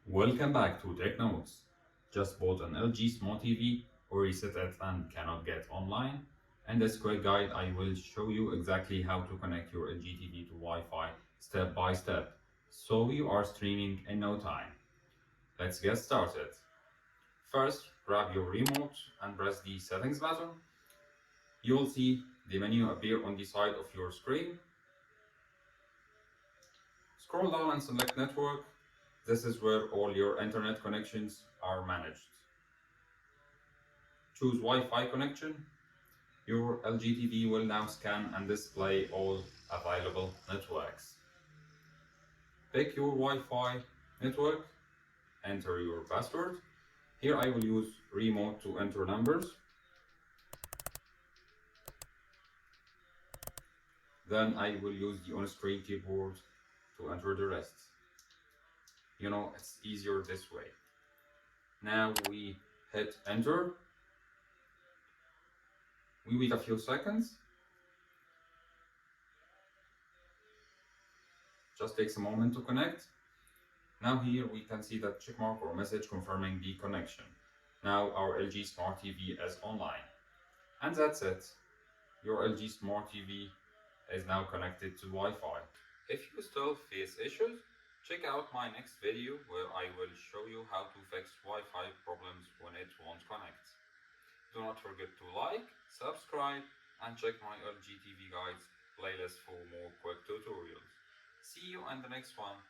Welcome back to Tech Notes. Just bought an LG Smart TV or reset it and cannot get online. In this quick guide, I will show you exactly how to connect your LG TV to Wi-Fi step by step, so you are streaming in no time. Let's get started. First, grab your remote and press the settings button. You will see the menu appear on the side of your screen. Scroll down and select network. This is where all your internet connections are managed. Choose Wi-Fi connection. Your LG TV will now scan and display all available networks. Pick your Wi-Fi network, enter your password. Here I will use remote to enter numbers. Then I will use the on-screen keyboard to enter the rest. It's easier this way. Now we hit enter. We wait a few seconds. Just takes a moment to connect. Now here we can see that checkmark or message confirming the connection. Now our LG Smart TV is online. And that's it. Your LG Smart TV is now connected to Wi-Fi. If you still face issues, check out my next video where I will show you how to fix Wi-Fi problems when it won't connect. Do not forget to like, subscribe, and check my LG TV Guides playlist for more quick tutorials. See you in the next one.